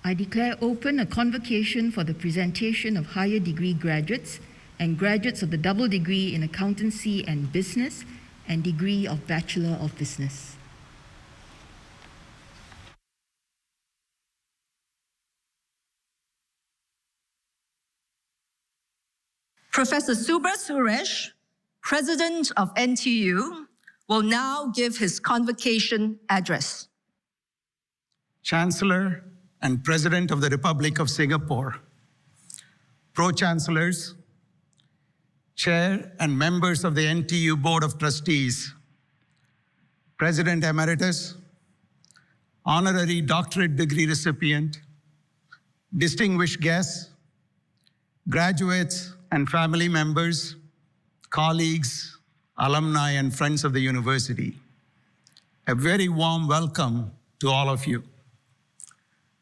I declare open a convocation for the presentation of higher degree graduates and graduates of the double degree in accountancy and business and degree of Bachelor of Business. Professor Subra Suresh, President of NTU, will now give his convocation address. Chancellor and President of the Republic of Singapore, Pro-Chancellors, Chair and members of the NTU Board of Trustees, President Emeritus, Honorary Doctorate Degree recipient, distinguished guests, graduates and family members, colleagues, alumni and friends of the university. A very warm welcome to all of you.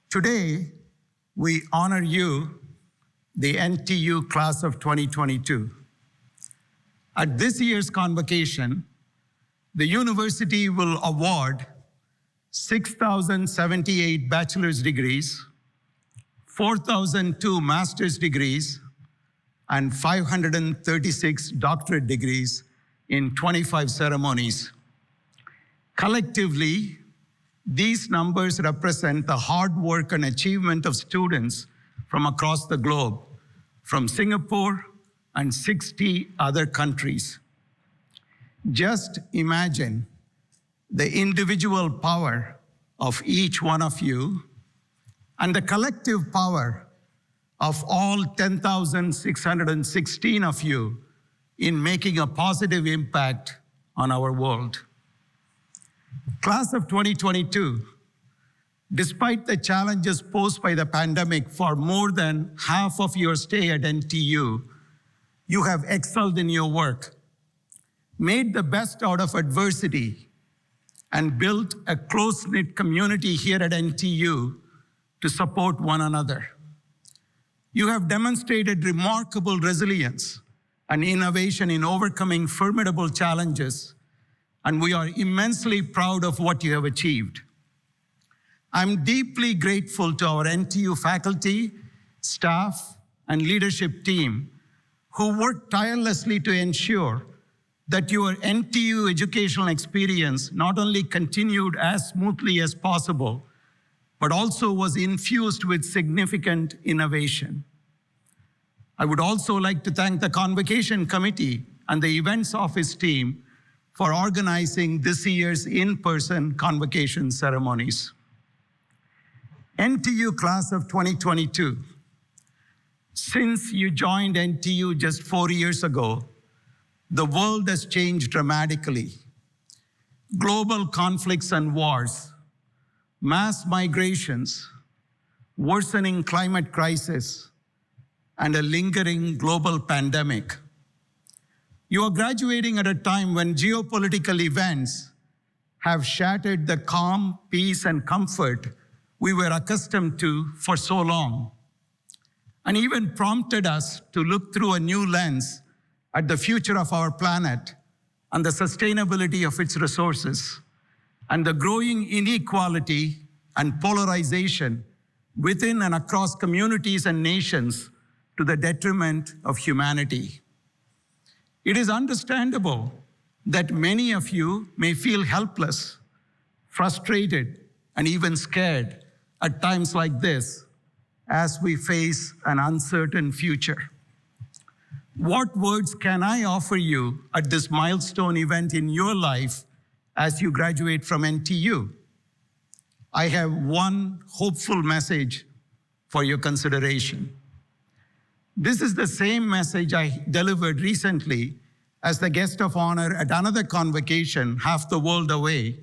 Today, we honor you, the NTU class of 2022. At this year's convocation, the university will award 6,078 bachelor's degrees, 4,002 master's degrees, and 536 doctorate degrees in 25 ceremonies. Collectively, these numbers represent the hard work and achievement of students from across the globe, from Singapore and 60 other countries. Just imagine the individual power of each one of you and the collective power of all 10,616 of you in making a positive impact on our world. Class of 2022, despite the challenges posed by the pandemic for more than half of your stay at NTU, you have excelled in your work, made the best out of adversity, and built a close-knit community here at NTU to support one another. You have demonstrated remarkable resilience and innovation in overcoming formidable challenges, and we are immensely proud of what you have achieved. I'm deeply grateful to our NTU faculty, staff, and leadership team who worked tirelessly to ensure that your NTU educational experience not only continued as smoothly as possible, but also was infused with significant innovation. I would also like to thank the Convocation Committee and the Events Office team for organizing this year's in-person convocation ceremonies. NTU class of 2022. Since you joined NTU just 4 years ago, the world has changed dramatically. Global conflicts and wars, mass migrations, worsening climate crisis, and a lingering global pandemic. You are graduating at a time when geopolitical events have shattered the calm, peace, and comfort we were accustomed to for so long, and even prompted us to look through a new lens at the future of our planet and the sustainability of its resources, and the growing inequality and polarization within and across communities and nations to the detriment of humanity. It is understandable that many of you may feel helpless, frustrated, and even scared at times like this as we face an uncertain future. What words can I offer you at this milestone event in your life as you graduate from NTU? I have one hopeful message for your consideration. This is the same message I delivered recently as the guest of honor at another convocation half the world away.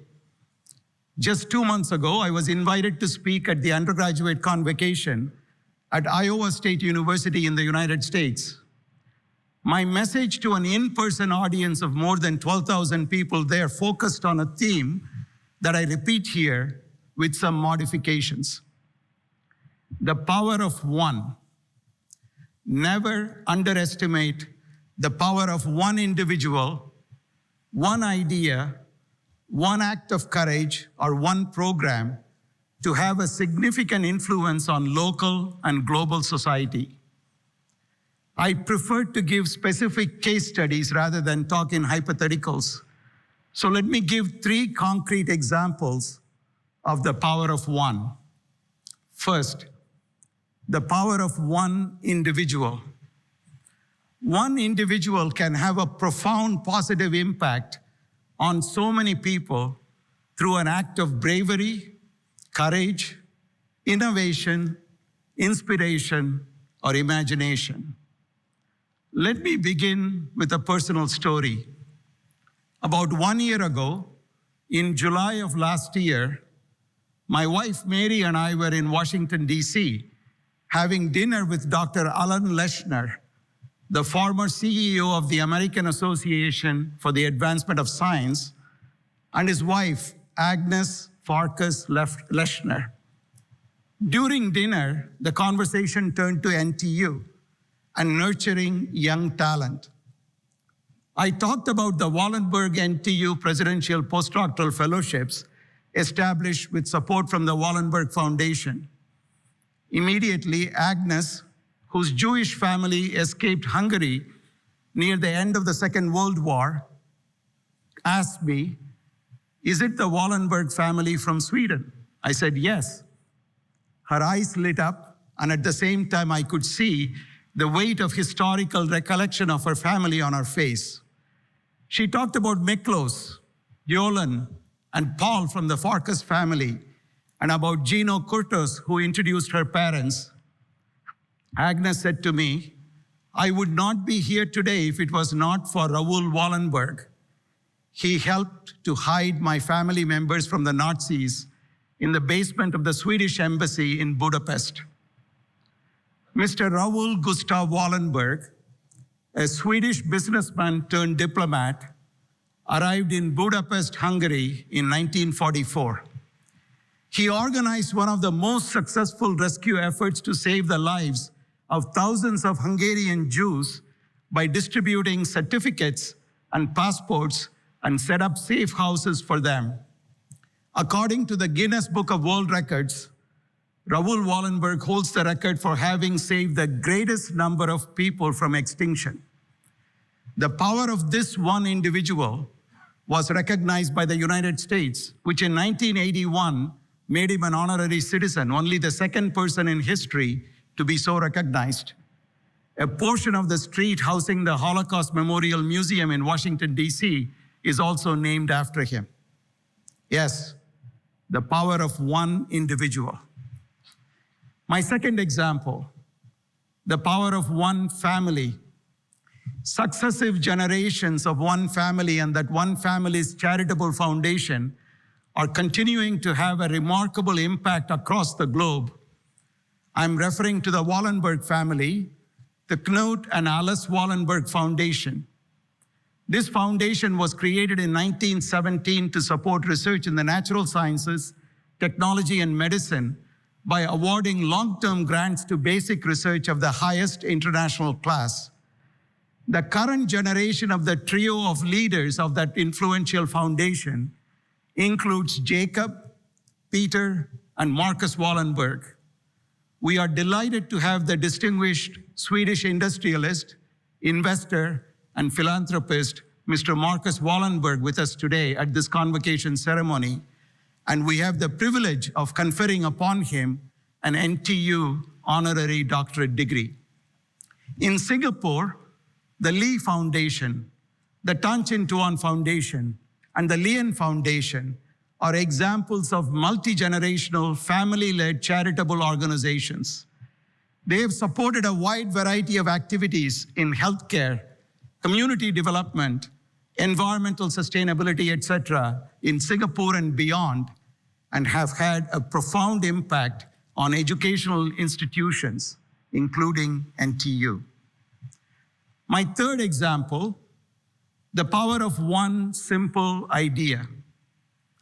Just 2 months ago, I was invited to speak at the undergraduate convocation at Iowa State University in the United States. My message to an in-person audience of more than 12,000 people there focused on a theme that I repeat here with some modifications. The power of one. Never underestimate the power of one individual, one idea, one act of courage, or one program to have a significant influence on local and global society. I prefer to give specific case studies rather than talk in hypotheticals. So let me give 3 concrete examples of the power of one. First, the power of one individual. One individual can have a profound positive impact on so many people through an act of bravery, courage, innovation, inspiration, or imagination. Let me begin with a personal story. About 1 year ago, in July of last year, my wife Mary and I were in Washington, D.C., having dinner with Dr. Alan Leshner, the former CEO of the American Association for the Advancement of Science, and his wife, Agnes Farkas Leshner. During dinner, the conversation turned to NTU and nurturing young talent. I talked about the Wallenberg NTU Presidential Postdoctoral Fellowships established with support from the Wallenberg Foundation. Immediately, Agnes, whose Jewish family escaped Hungary near the end of the Second World War, asked me, "Is it the Wallenberg family from Sweden?" I said, "Yes." Her eyes lit up, and at the same time, I could see the weight of historical recollection of her family on her face. She talked about Miklos, Yolan, and Paul from the Farkas family, and about Gino Kurtos, who introduced her parents. Agnes said to me, "I would not be here today if it was not for Raoul Wallenberg. He helped to hide my family members from the Nazis in the basement of the Swedish embassy in Budapest." Mr. Raoul Gustav Wallenberg, a Swedish businessman turned diplomat, arrived in Budapest, Hungary in 1944. He organized one of the most successful rescue efforts to save the lives of thousands of Hungarian Jews by distributing certificates and passports and set up safe houses for them. According to the Guinness Book of World Records, Raoul Wallenberg holds the record for having saved the greatest number of people from extinction. The power of this one individual was recognized by the United States, which in 1981 made him an honorary citizen, only the second person in history to be so recognized. A portion of the street housing the Holocaust Memorial Museum in Washington, D.C. is also named after him. Yes, the power of one individual. My second example, the power of one family. Successive generations of one family and that one family's charitable foundation are continuing to have a remarkable impact across the globe. I'm referring to the Wallenberg family, the Knut and Alice Wallenberg Foundation. This foundation was created in 1917 to support research in the natural sciences, technology, and medicine by awarding long-term grants to basic research of the highest international class. The current generation of the trio of leaders of that influential foundation includes Jacob, Peter, and Marcus Wallenberg. We are delighted to have the distinguished Swedish industrialist, investor, and philanthropist, Mr. Marcus Wallenberg, with us today at this convocation ceremony, and we have the privilege of conferring upon him an NTU honorary doctorate degree. In Singapore, the Lee Foundation, the Tan Chin Tuan Foundation, and the Lien Foundation are examples of multi-generational, family-led charitable organizations. They have supported a wide variety of activities in healthcare, community development, environmental sustainability, etc., in Singapore and beyond, and have had a profound impact on educational institutions, including NTU. My third example, the power of one simple idea.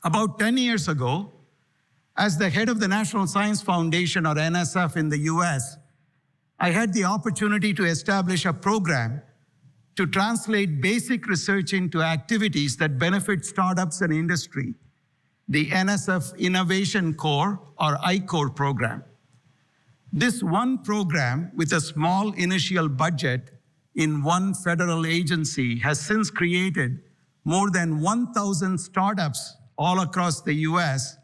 About 10 years ago, as the head of the National Science Foundation, or NSF, in the US, I had the opportunity to establish a program to translate basic research into activities that benefit startups and industry. the NSF Innovation Core, or I-Core program. This one program, with a small initial budget in one federal agency, has since created more than 1,000 startups all across the US,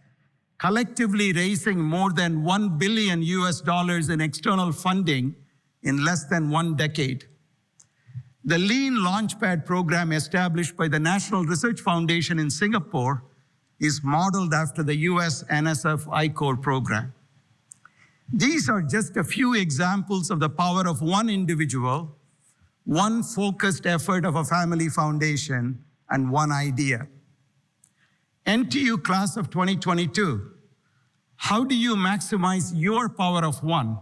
collectively raising more than $1 billion in external funding in less than 1 decade. The Lean Launchpad program, established by the National Research Foundation in Singapore, is modeled after the US NSF I-Core program. These are just a few examples of the power of one individual, one focused effort of a family foundation, and one idea. NTU class of 2022, how do you maximize your power of one?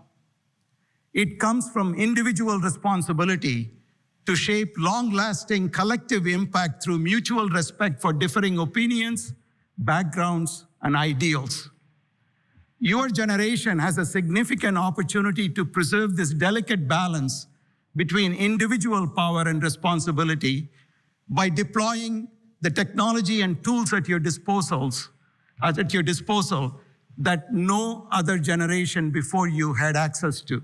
It comes from individual responsibility to shape long-lasting collective impact through mutual respect for differing opinions, backgrounds, and ideals. Your generation has a significant opportunity to preserve this delicate balance between individual power and responsibility by deploying the technology and tools at your disposal that no other generation before you had access to.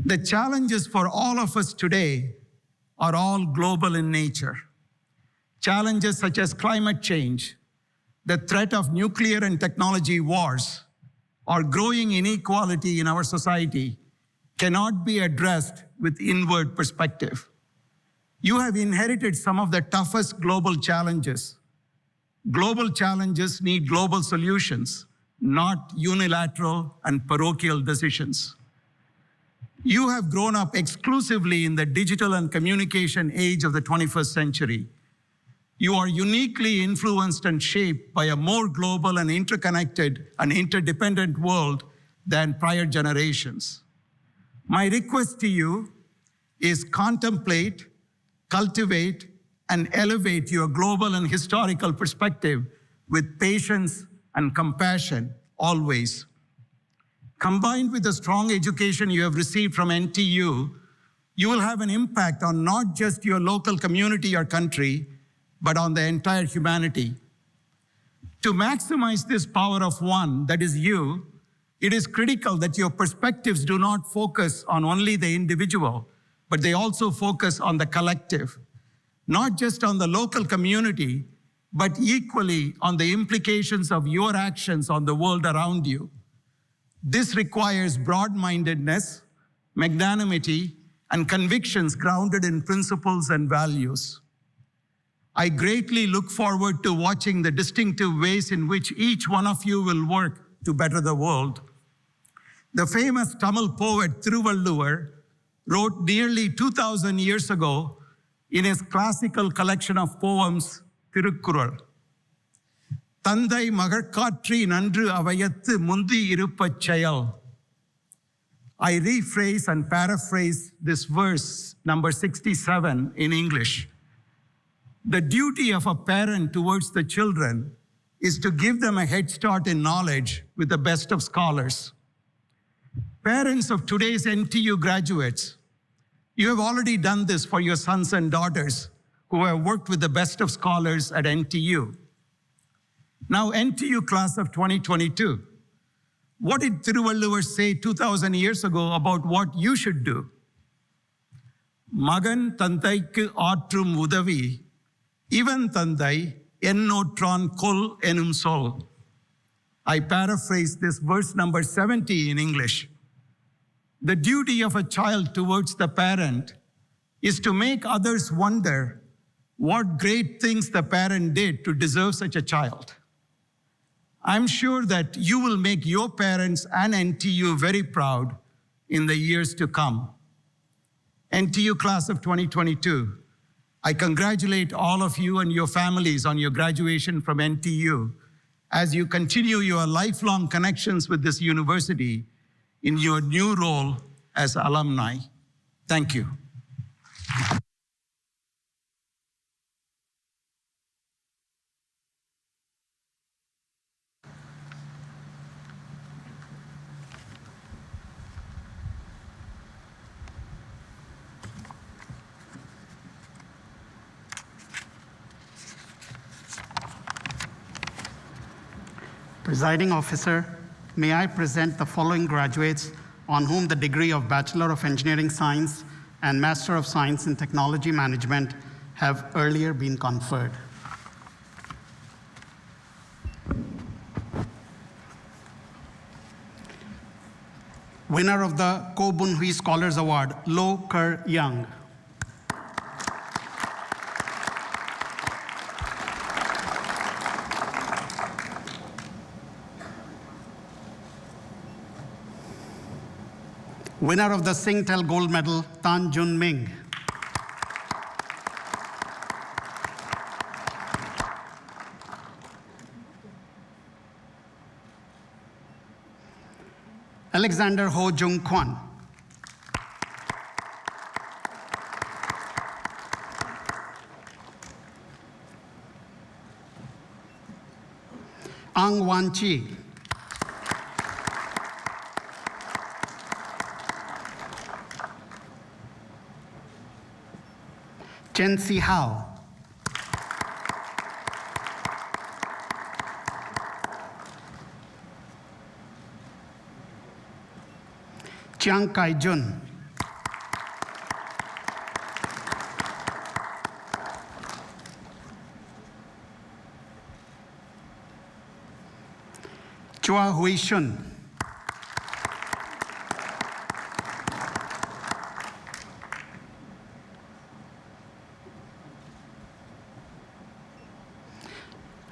The challenges for all of us today are all global in nature. Challenges such as climate change, the threat of nuclear and technology wars, or growing inequality in our society cannot be addressed with inward perspective. You have inherited some of the toughest global challenges. Global challenges need global solutions, not unilateral and parochial decisions. You have grown up exclusively in the digital and communication age of the 21st century. You are uniquely influenced and shaped by a more global and interconnected and interdependent world than prior generations. My request to you is contemplate, cultivate, and elevate your global and historical perspective with patience and compassion always. Combined with the strong education you have received from NTU, you will have an impact on not just your local community or country, but on the entire humanity. To maximize this power of one, that is you, it is critical that your perspectives do not focus on only the individual, but they also focus on the collective, not just on the local community, but equally on the implications of your actions on the world around you. This requires broad-mindedness, magnanimity, and convictions grounded in principles and values. I greatly look forward to watching the distinctive ways in which each one of you will work to better the world. The famous Tamil poet Thiruvalluvar wrote nearly 2,000 years ago in his classical collection of poems, Thirukkural. Tandai magarkatri nandru avayathu mundi iruppach chayal. I rephrase and paraphrase this verse, number 67, in English. The duty of a parent towards the children is to give them a head start in knowledge with the best of scholars. Parents of today's NTU graduates, you have already done this for your sons and daughters who have worked with the best of scholars at NTU. Now, NTU class of 2022, what did Thiruvalluvar say 2,000 years ago about what you should do? Magan tandaikku aatrum udavi, Ivan tandai ennotran kol enum sol. I paraphrase this verse number 70 in English. The duty of a child towards the parent is to make others wonder what great things the parent did to deserve such a child. I'm sure that you will make your parents and NTU very proud in the years to come. NTU class of 2022, I congratulate all of you and your families on your graduation from NTU as you continue your lifelong connections with this university in your new role as alumni. Thank you. Presiding Officer, may I present the following graduates on whom the degree of Bachelor of Engineering Science and Master of Science in Technology Management have earlier been conferred. Winner of the Ko Bun Hui Scholars Award, Lo Ker Young. Winner of the Singtel Gold Medal, Tan Jun Ming. Alexander Ho Jung Kwan. Ang Wan Chi. Chen Si Hao. Chiang Kai Jun. Chua Hui Shun.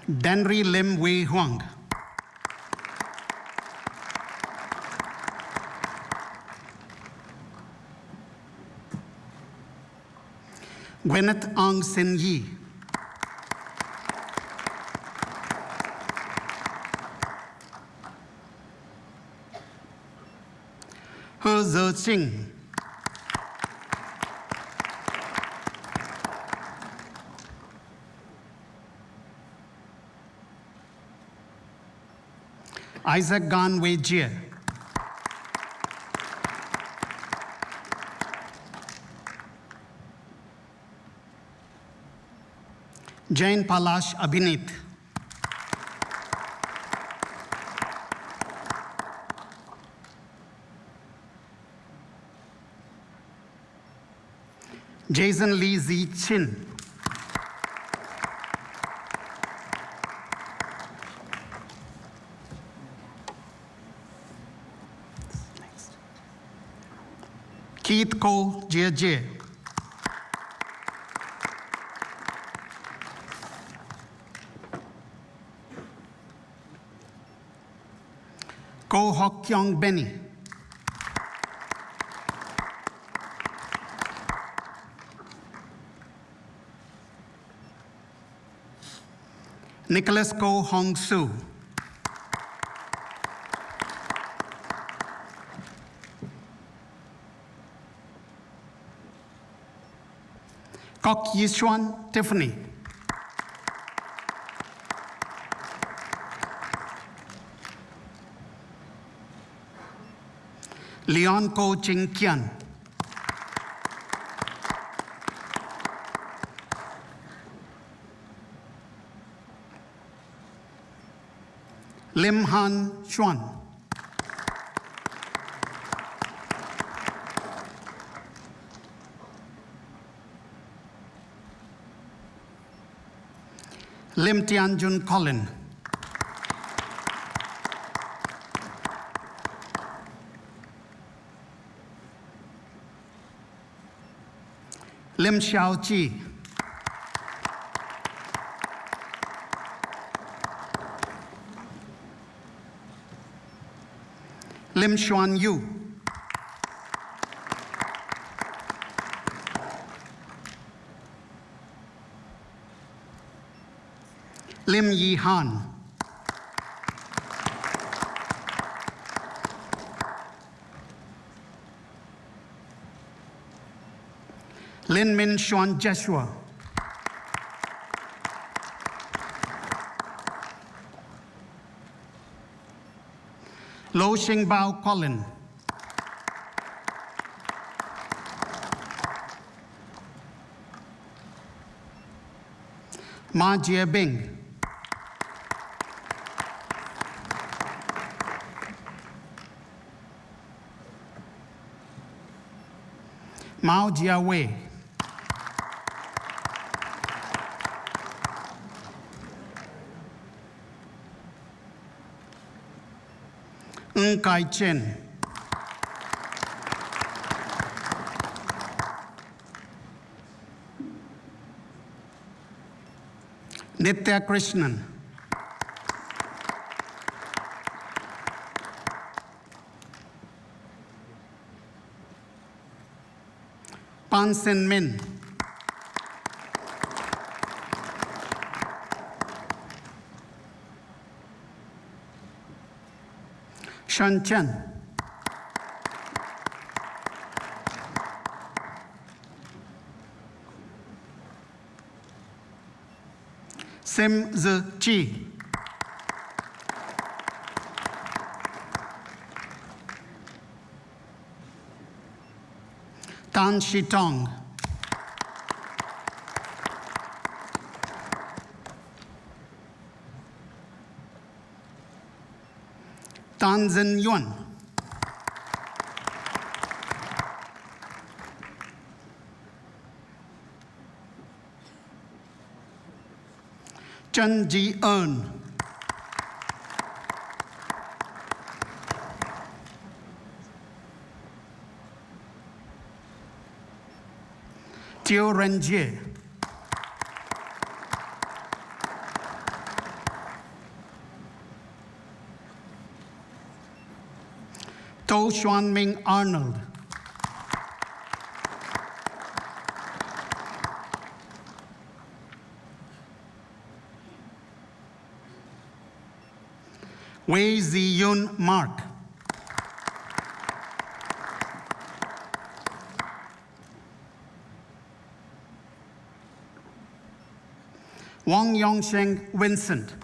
Denry Lim Wei Huang. Gwyneth Ang Sin Yi. He Ze Ching. Isaac Gan Wei Jie. Jain Palash Abhinit. Jason Lee Zi Chin. Keith Ko Jie Jie. Ko Hok Kyong Benny. Nicholas Ko Hong Soo. Kok Yishuan Tiffany. Leon Ko Ching Kian. Lim Han Xuan. Lim Tianjun Colin. Lim Xiao Chi. Lim Xuan Yu. Lim Yi Han. Lin Min Xuan Joshua. Lo Xing Bao Colin. Ma Jie Bing. Mao Jiawei, Ng Kai Chen, Nitya Krishnan, Pan Sen Min, Shen Chen, Sim Zi Chi, Tan Shi Tong, Tan Zin Yuan, Chen Ji Eun, Teo Ren Jie, To Xuan Ming Arnold, Wei Ziyun Mark, Wang Yongsheng Vincent,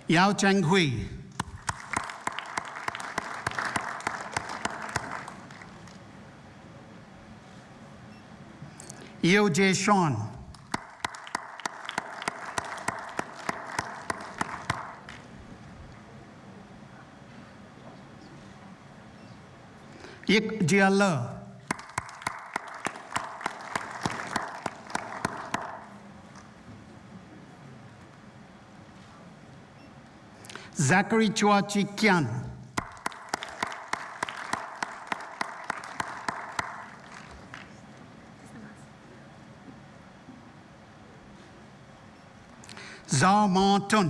Yao Cheng Hui, Yeo Jae Sean, Yik Jia Le, Zachary Chua Chi Kian, Zhao Ma Tun,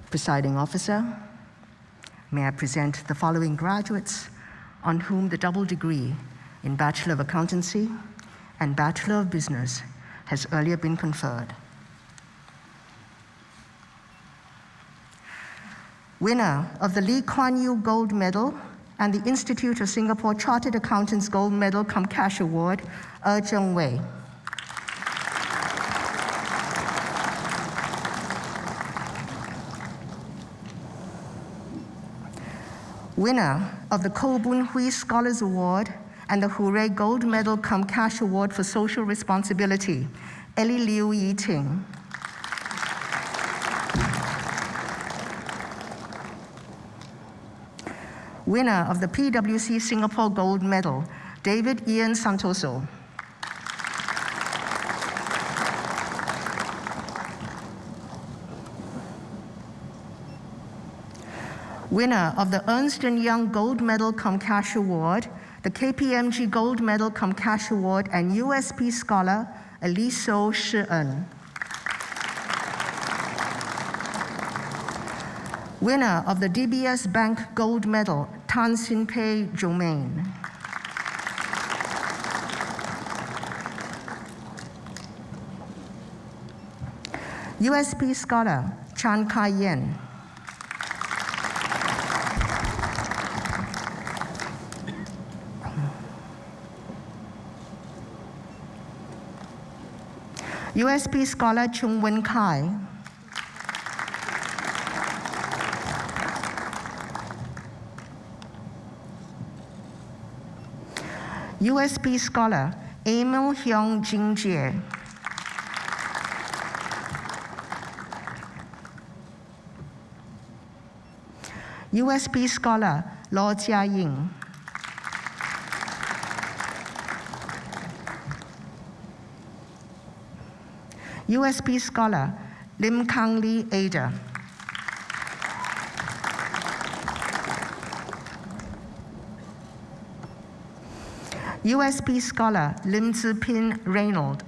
Presiding Officer, may I present the following graduates on whom the double degree in Bachelor of Accountancy and Bachelor of Business has earlier been conferred. Winner of the Lee Kuan Yew Gold Medal and the Institute of Singapore Chartered Accountants Gold Medal cum Cash Award, Zheng Wei. Winner of the Ko Bun Hui Scholars Award and the Hooray Gold Medal cum Cash Award for Social Responsibility, Ellie Liu Yiting. Winner of the PwC Singapore Gold Medal, David Ian Santoso. Winner of the Ernst & Young Gold Medal cum Cash Award, the KPMG Gold Medal cum Cash Award, and USP Scholar, Aliso Shi-en. Winner of the DBS Bank Gold Medal, Tan Sin Pei Jomain. USP Scholar Chan Kai-yen. USP Scholar Chung Wen Kai. USP Scholar Emil Hyung Jin Jie. USP Scholar Lo Jia Ying. USP Scholar Lim Kang Lee Ada. USP Scholar Lim Zipin Reynold.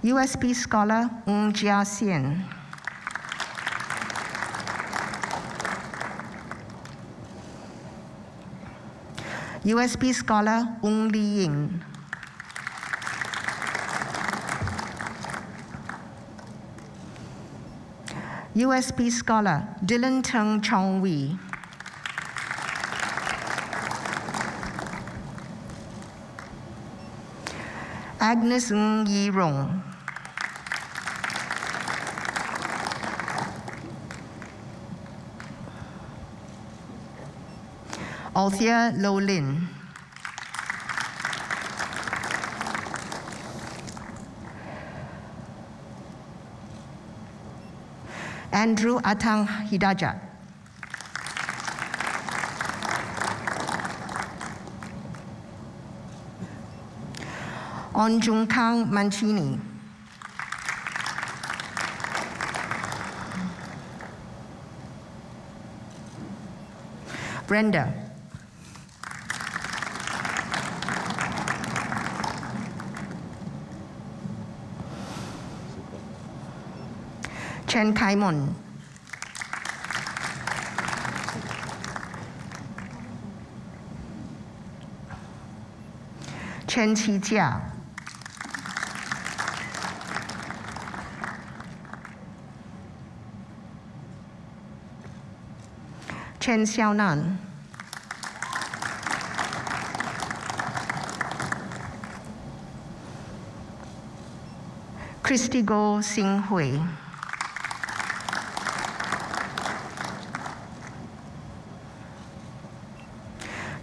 USP Scholar Ng Jia Xian. USP Scholar Ung Li Ying. USP Scholar Dylan Teng Chong Wee. Agnes Ng Yi Rong. Althea Lo Lin. Andrew Atang Hidaja. Onjung Kang Mancini. Brenda. Chen Kai-mon. Chen Qi-jia. Chen Xiaonan. Christy Go Sing Hui.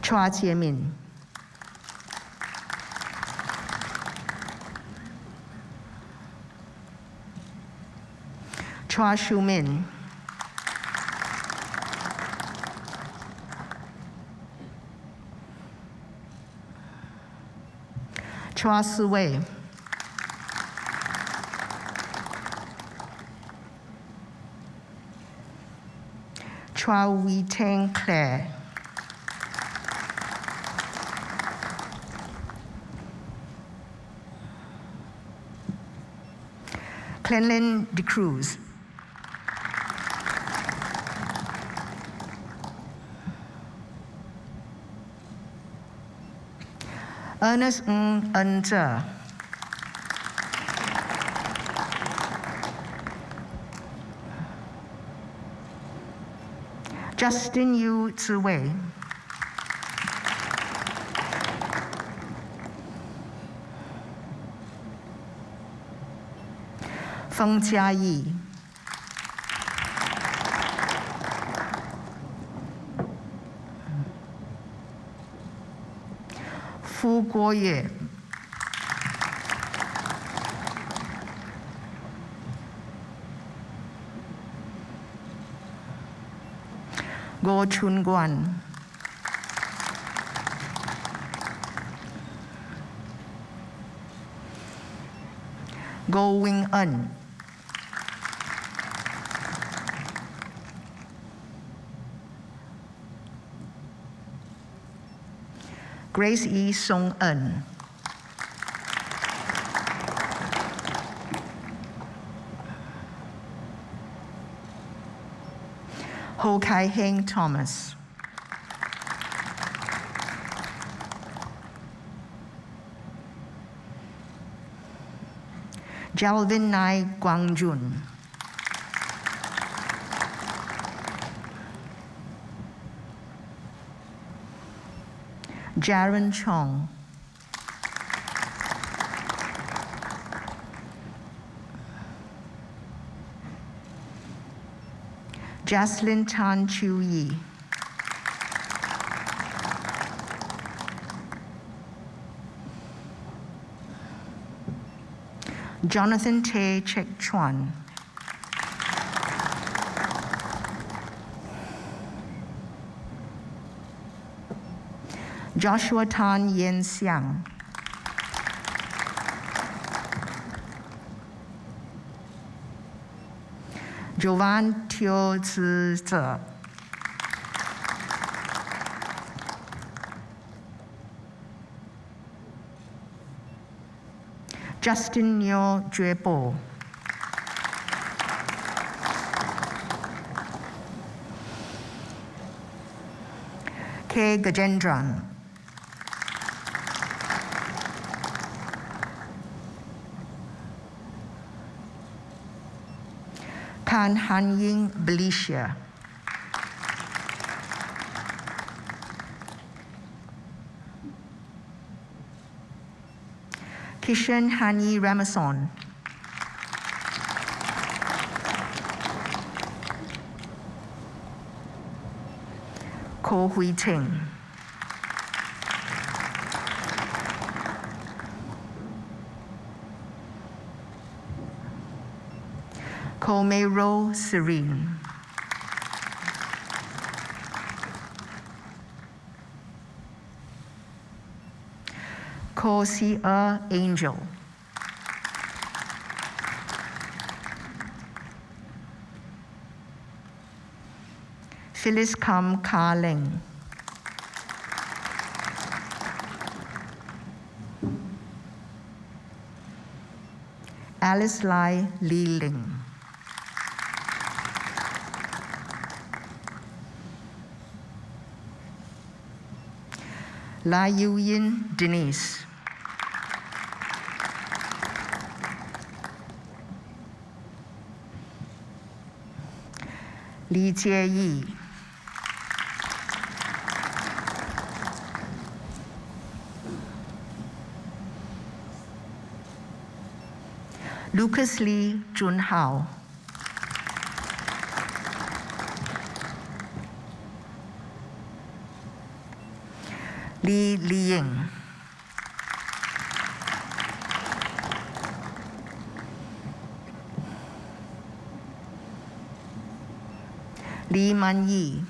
Chua Jie-min. Chua Shu-min. Chua Si-wei. Chua Wei-teng Claire. Clenlin De Cruz. Ernest Ng En-zhe. Justin Yu Ziwei. Feng Jiayi. Fu Guoyue. Go Chun-guan. Go Wing-eun. Grace E. Song-eun. Ho Kai-heng Thomas. Jalvin Nai Guangjun. Jaron Chong. Jaslyn Tan Chu Yi. Jonathan Tae Chek Chuan. Joshua Tan Yen Xiang. Jovan Teo Tzu Tze. Justin Nyo Juepo. K. Gajendran. Pan Han Ying Belicia. Kishan Hani Ramason. Ko Hui Ting. Ko Mei Ro Serene. Ko Si Angel. Phyllis Kam Ka Leng. Alice Lai Li Ling. Lai Yu Yin Denise. Li Jie Yi. Lucas Lee Jun Hao. Li Liying. Li Man Yi.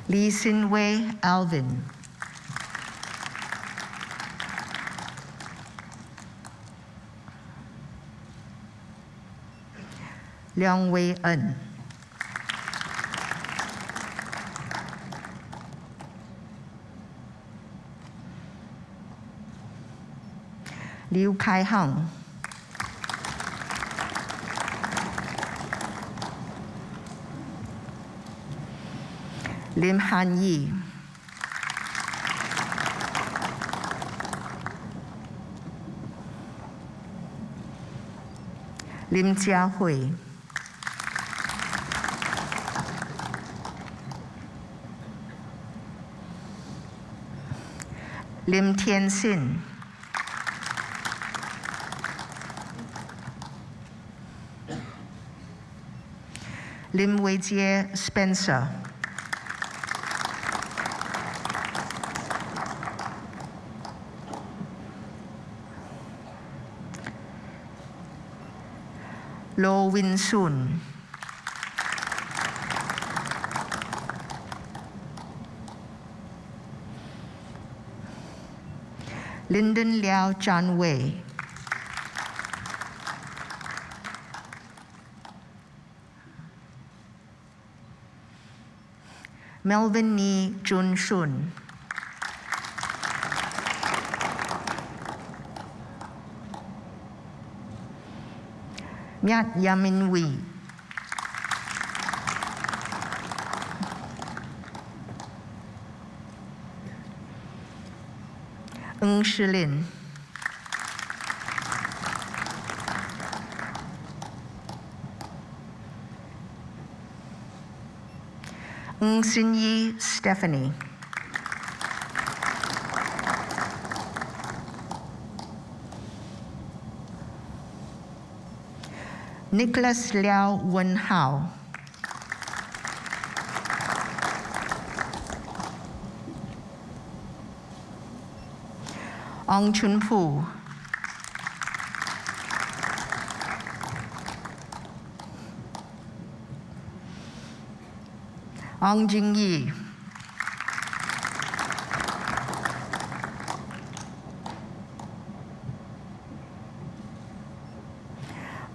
Li Sin Wei Alvin. Liang Wei En. Liu Kai Hang. Lim Han Yi. Lim Jia Hui. Lim Tian Sin. Lim Weijie Spencer. Lo Win Sun. Lyndon Liao Chan Wei. Melvin Ni Jun Shun. Myat Yamin Wee. Ng Shilin, Ng Sinyi Stephanie, Nicholas Liao Wen Hao, Ong Chun Pu, Ong Jing Yi,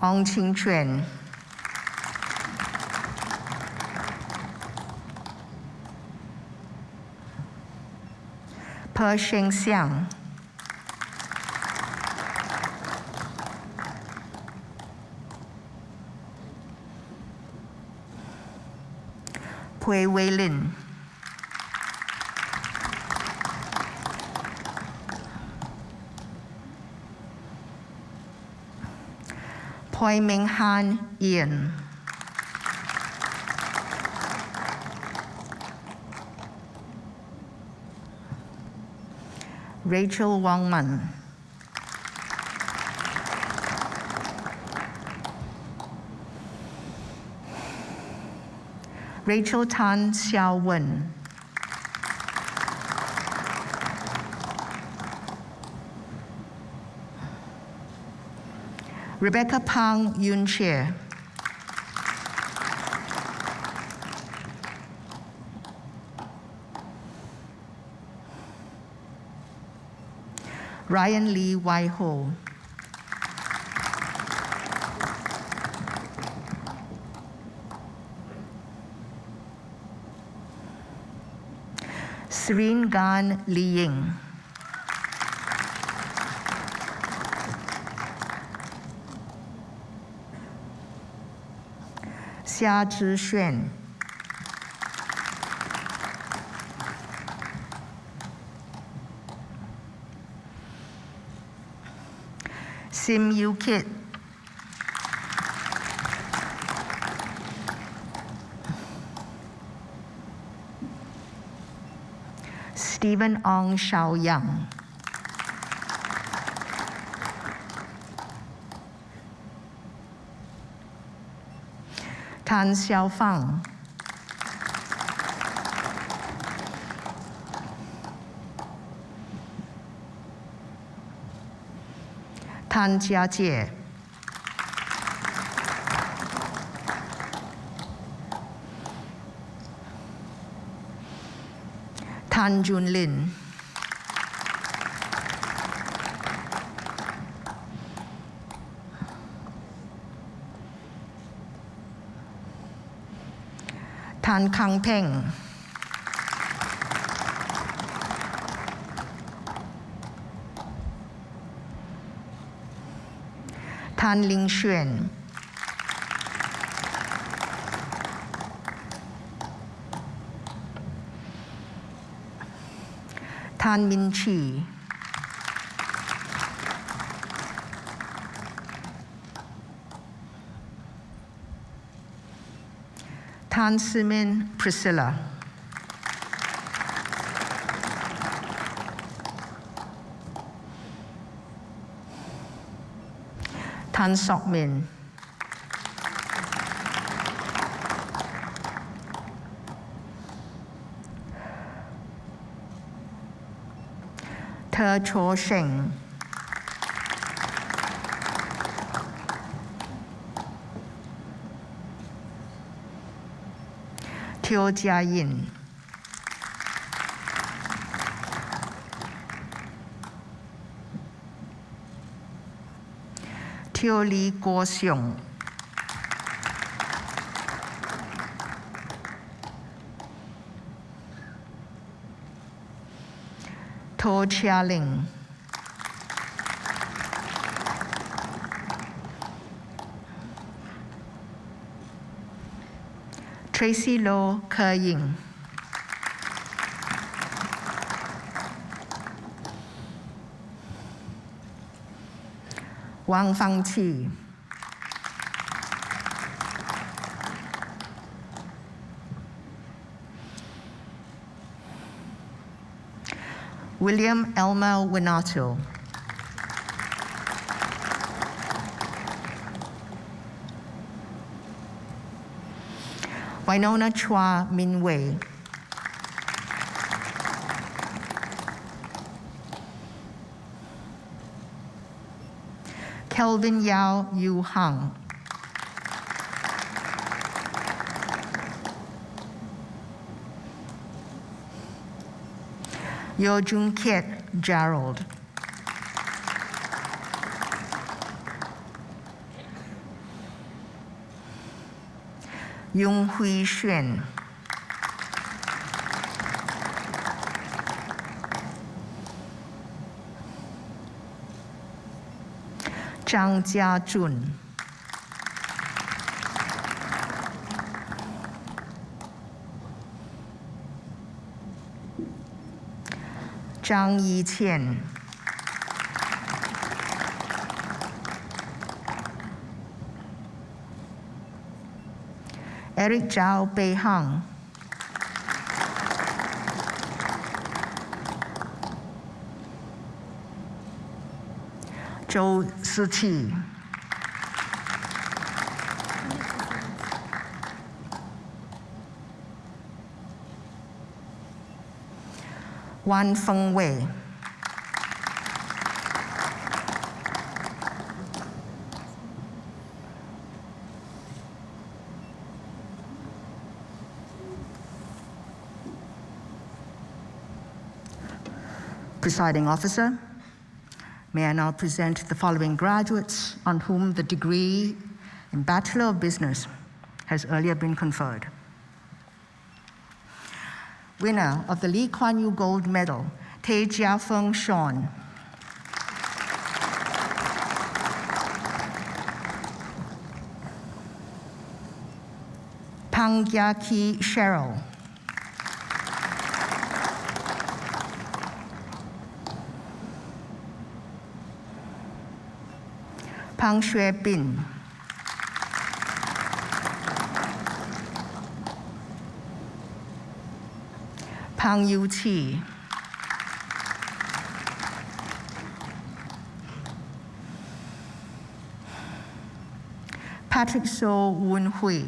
Ong Qing Chuan, Per Sheng Xiang, Pui Wei Lin, Poi Ming Han Ian, Rachel Wang Man, Rachel Tan Xiao Wen, Rebecca Pang Yun Che, Ryan Lee Wai Ho, Serene Gan Li Ying, Xia Zhixuan, Sim Yu Kit, Stephen Ong Shao Yang, Tan Xiaofang, Tan Jiajie, Tan Junlin, Tan Kang Peng, Tan Ling Xuan, Tan Min Chi, Tan Simin Priscilla, Tan Sok Min, Te Cho Sheng, Teo Jia Yin, Teo Li Guo Xiong, To Chia Ling, Tracy Lo Ke Ying, Wang Fangqi, William Elmer Winato, Winona Chua Min Wei, Kelvin Yao Yu Hang, Yo Jun Kiet Gerald, Yung Hui Xuan, Zhang Jiajun, Zhang Yiqian, Eric Zhao Beihang, Zhou Siqi, Wan Fengwei, Presiding Officer, may I now present the following graduates on whom the degree in Bachelor of Business has earlier been conferred. Winner of the Lee Kuan Yew Gold Medal, Tay Jiafeng Sean. Pang Gyaki Cheryl. Pang Xue Bin. Pang Yu Qi. Patrick So Woon Hui.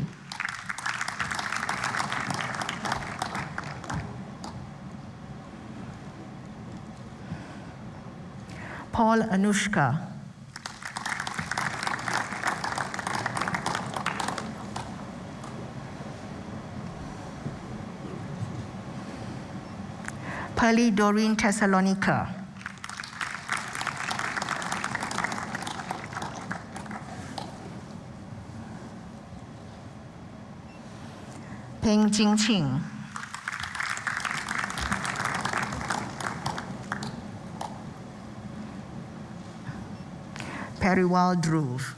Paul Anushka. Pearly Doreen Thessalonica. Peng Jingqing. Periwal Dhruv.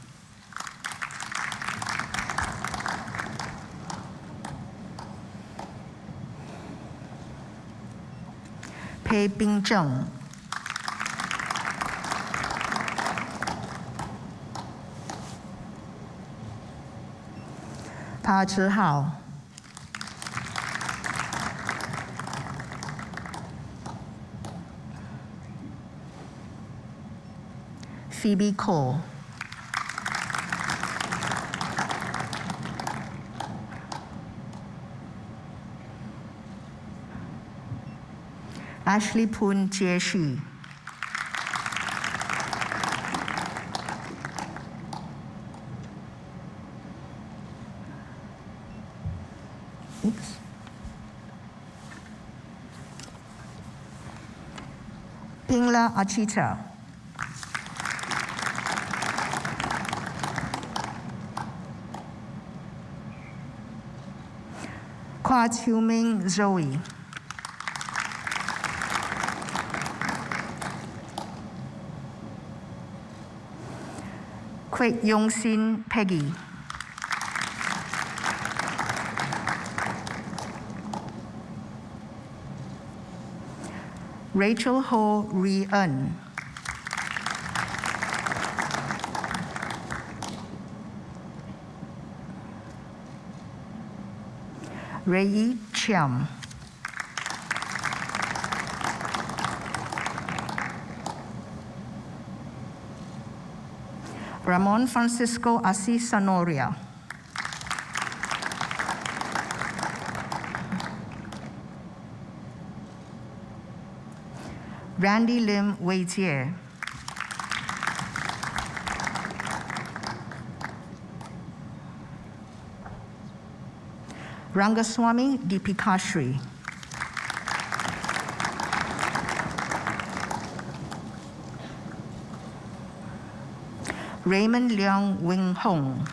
Pei Bing Zheng. Pa Zhihao. Phoebe Cole. Ashley Poon Jie Shi. Oops. Pingla Achita. Kwa Chiu-ming Zoe. Kwek Yong-sin Peggy. Rachel Ho Ri-eun. Rei Chiam. Ramon Francisco Assis Sanoria. Randy Lim Weijie. Rangaswamy Deepikashri. Raymond Leong Wing Hong.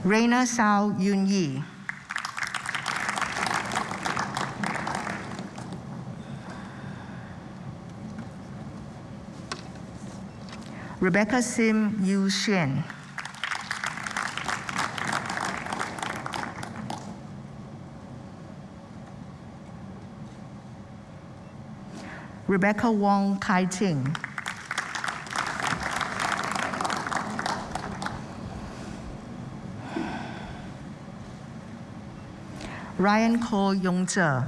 Raina Sao Yun Yi. Rebecca Sim Yu Shin. Rebecca Wong Kai Ting. Ryan Ko Yong Zhe.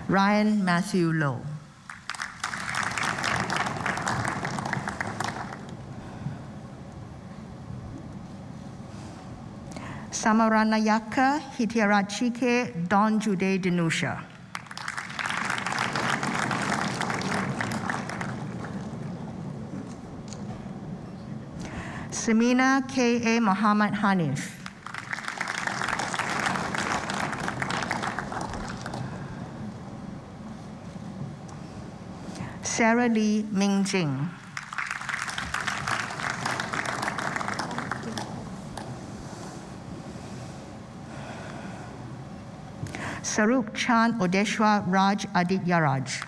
Ryan Matthew Low. Samaranayaka Hitiarachike Don Jude Denusha. Samina K.A. Muhammad Hanif. Sarah Lee Mingjing. Sarup Chan Odeshwa Raj Adityaraj.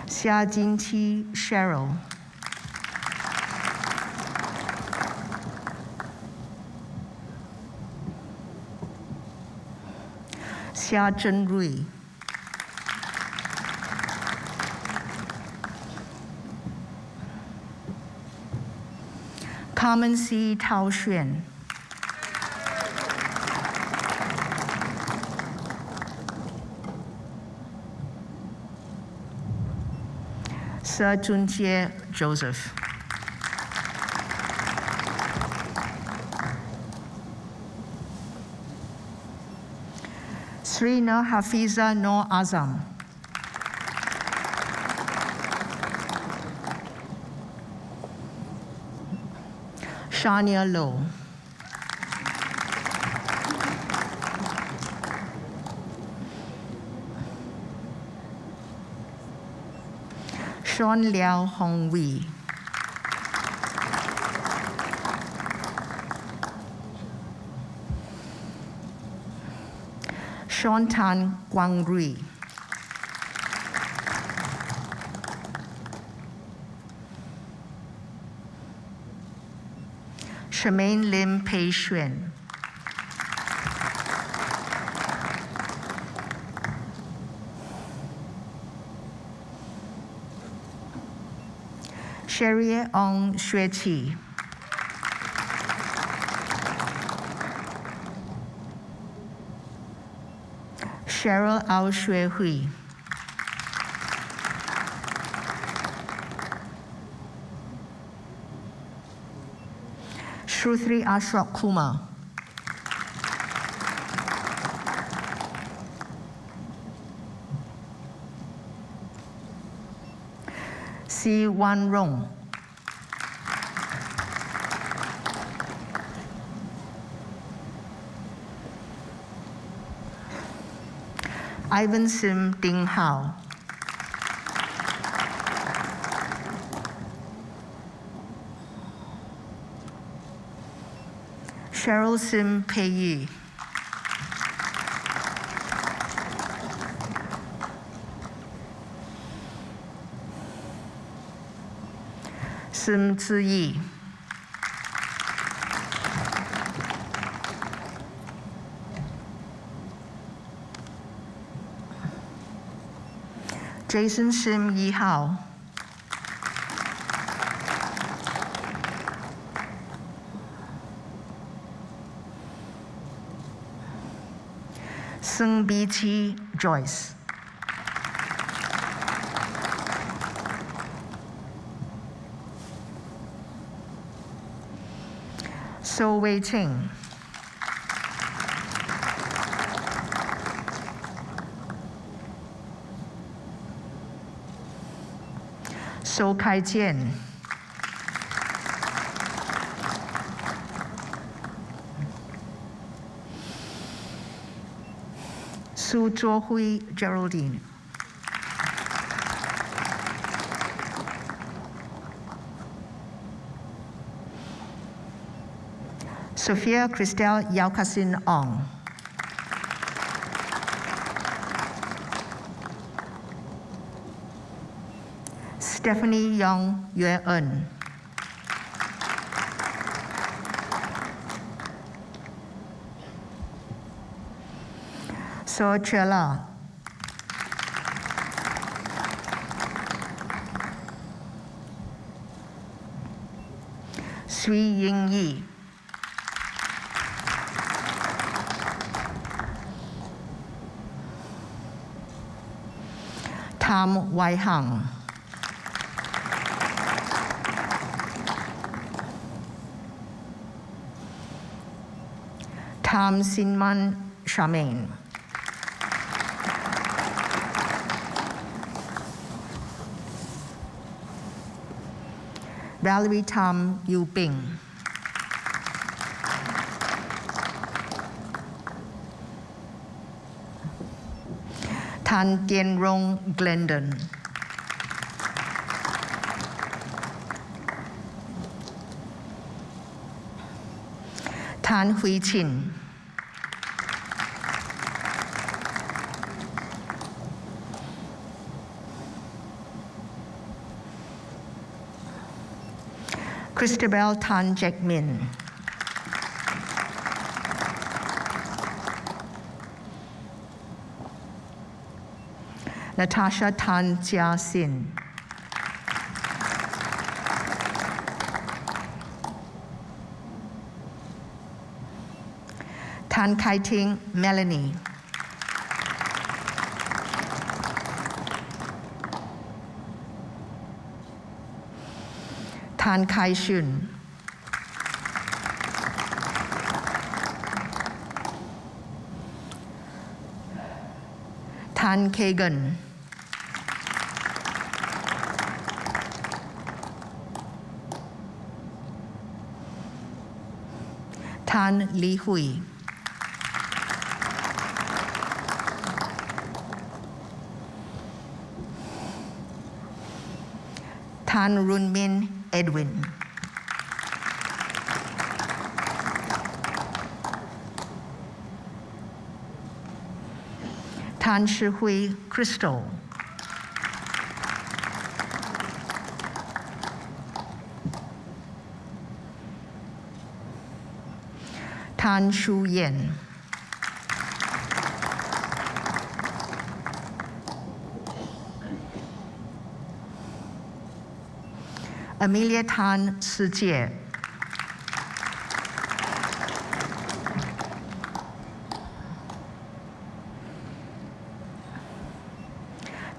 Xia Jinqi Cheryl. Xia Zhenrui. Carmen C. Tao Xuan. Sir Junjie Joseph. Sri Nur Hafiza Nur Azam. Shania Low. Sean Liao Hong Wei. Sean Tan Guang Rui. Charmaine Lim Pei Xuan. Sherry Ong Xue Qi. Cheryl Ao Xue Hui. Shruthri Ashok Kumar. Si Wan Rong. Ivan Sim Ding Hao. Cheryl Sim Pei Yi. Sim Ziyi. Jason Sim Yi Hao. Sung Bi Chi Joyce. So Wei Ching. So Kai Jian. Su Zhuohui Geraldine. Sophia Christelle Yaukasin Ong. Stephanie Yong Yue En. So Chela. Sui Ying Yi. Tam Wai Hang. Tam Sinman Charmaine. Valerie Tam Yu Bing. Tan Tien Rong Glendon. Tan Hui Chin. Christabel Tan Jack Min. Natasha Tan Jia Sin. Tan Kai Ting Melanie. Tan Kai Shun. Tan Kagan. Tan Li Hui. Tan Run Min Edwin. Tan Shi Hui Crystal. Tan Shu Yen. Amelia Tan Si Jie.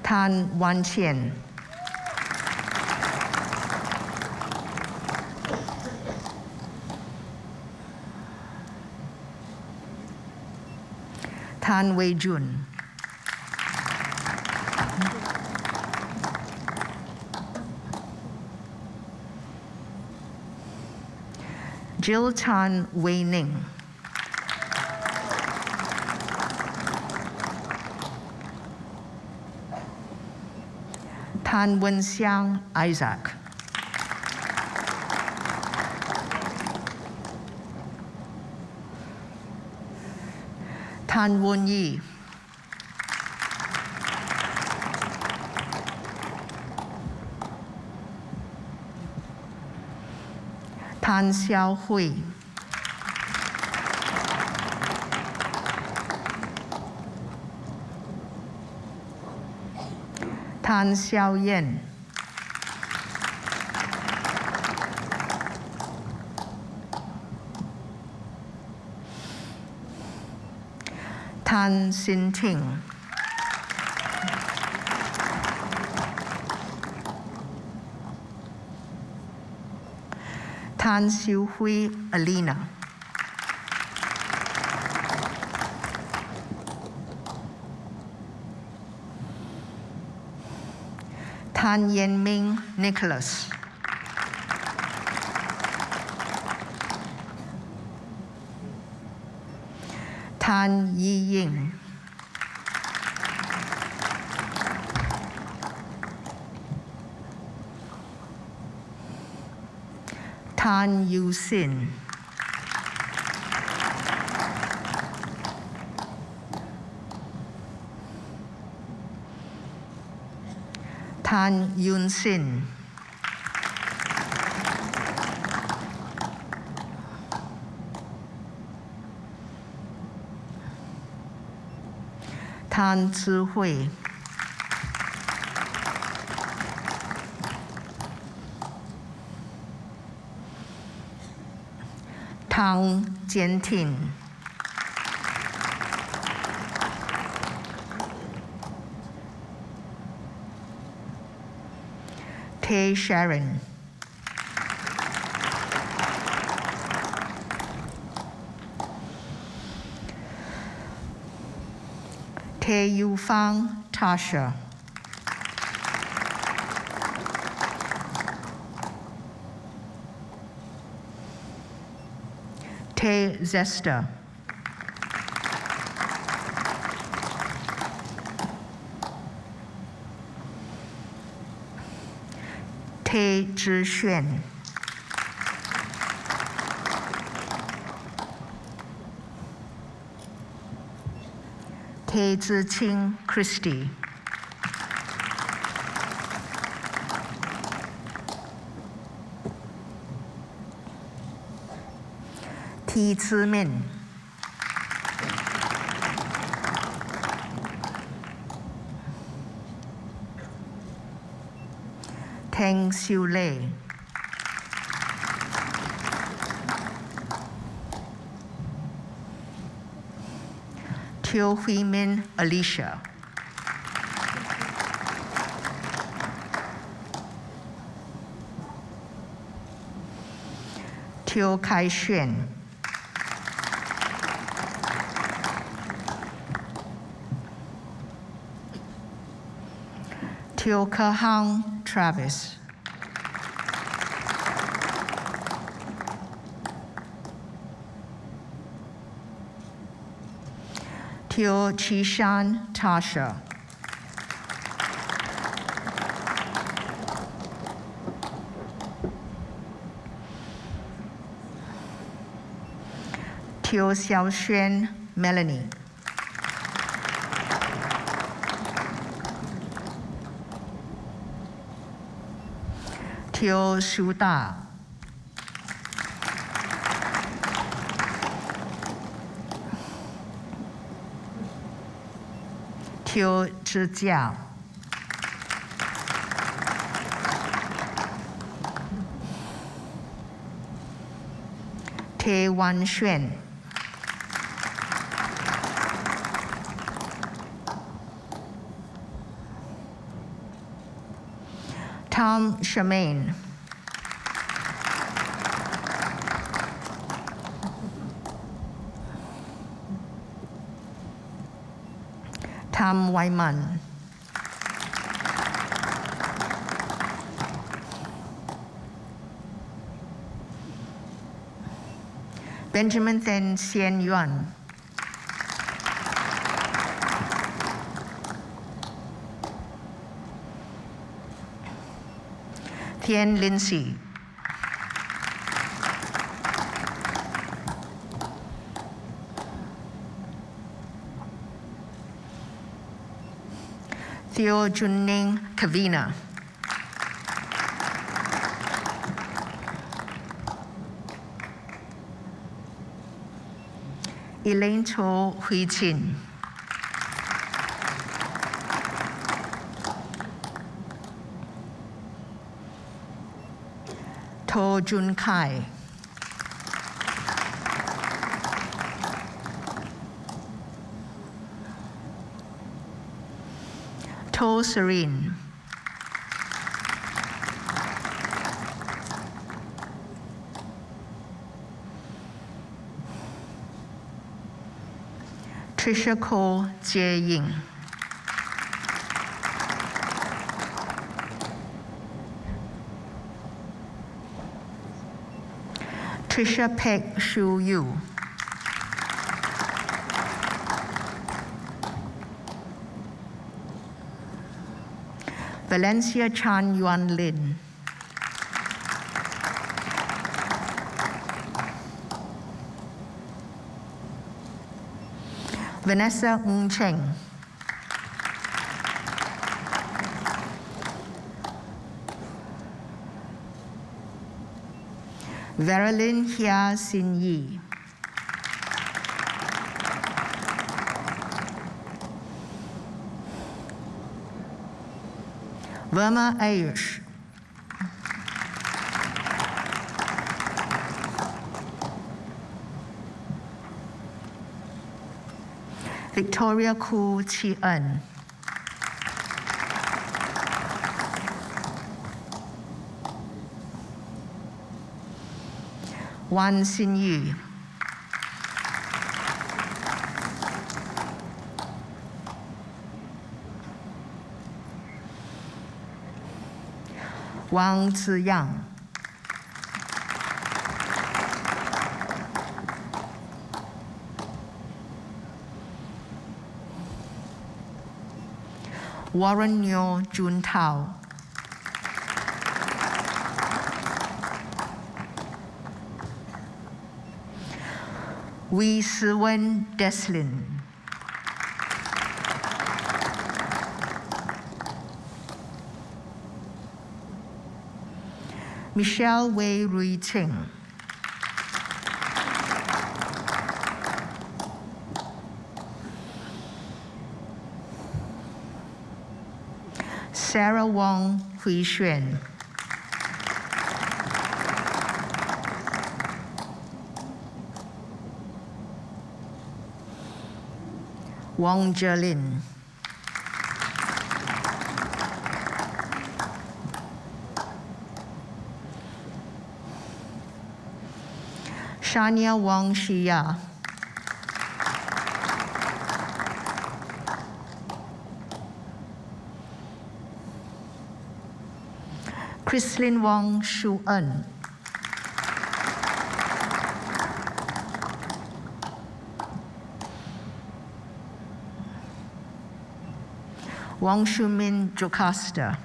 Tan Wan Qian. Tan Wei Jun. Jill Tan Wei Ning. Tan Wenxiang Isaac. Tan Won Yi. Tan Xiao Hui. Tan Xiao Yen, Tan Sin Ting, Tan Siu Hui Alina, Tan Yen Ming Nicholas, Tan Yi Ying, Tan Yu Sin, Tan Yun Sin, Tan Zi Hui, Tang Jiantin, Tay Sharon, Tay Yu Fang Tasha, Tay Zesta, Tay Zhixuan, Tay Ziqing Christie, T Zi Min, Teng Xiu Lei, Teo Hui Min Alicia, Teo Kai Xuan, Teo Ke Hang Travis, Teo Qishan Tasha, Teo Xiaoxuan Melanie, Teo Shu Da, Teo Zhi Jia, Te Wan Xuan, Tom Shemaine, Tam Waiman, Benjamin Then Xian Yuan, Thien Lindsay, Theo Junning Kavina, Elaine Cho Hui Chin, To Jun Kai, To Serene, Trisha Ko Jie Ying, Trisha Peck Shu Yu, Valencia Chan Yuan Lin, Vanessa Ng Cheng, Verilyn Hia Sin Yi, Verma Ayush, Victoria Ku Chi En, Wan Xin Yi, Wang Ziyang, Warren Nyo Jun Tao, Wee Si-wen Deslin, Michelle Wei Rui Ching, Sarah Wong Hui Xuan, Wong Jelin, Shania Wong Shia, Chrislyn Wong Shu En, Wong Shumin Jocasta,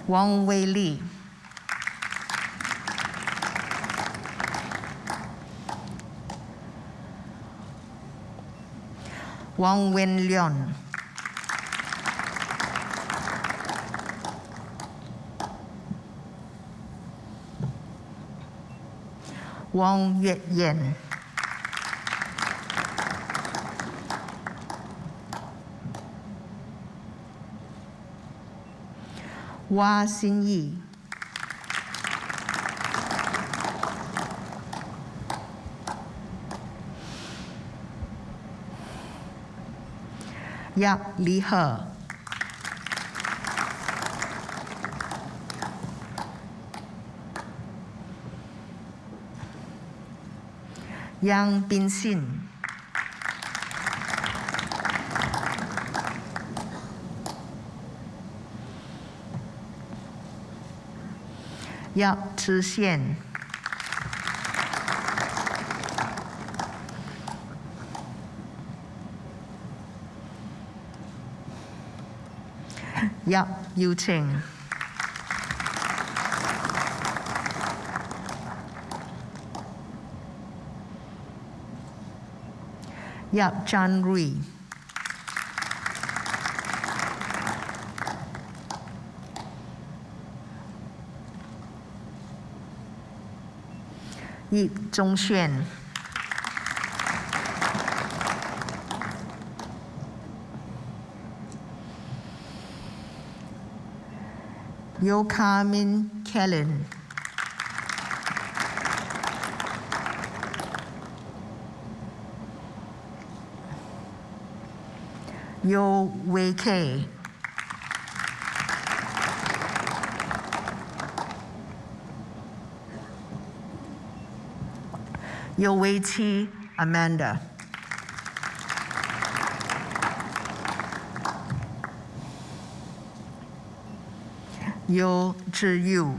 Wong Wei Li, Wong Wen Leon, Wong Yet Yen, Hua Xin Yi, Yap Li He, Yang Bin Sin, Yap Zhi Xian, Yap Yu Ching, Yap Chan Rui, Yip Zhong Xuan, Yo Carmen Kellen. Yo Wei Kei. Yo Wei Chi Amanda. Yo Zhi Yu.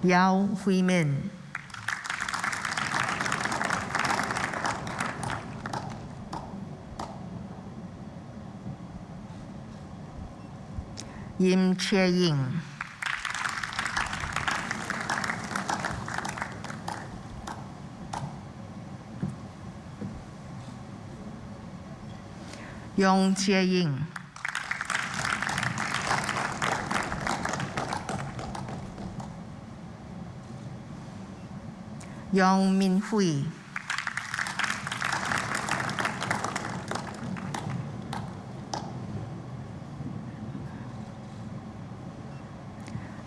Yao Hui Min. Yim Che Ying. Yong Jie Ying. Yong Min Hui.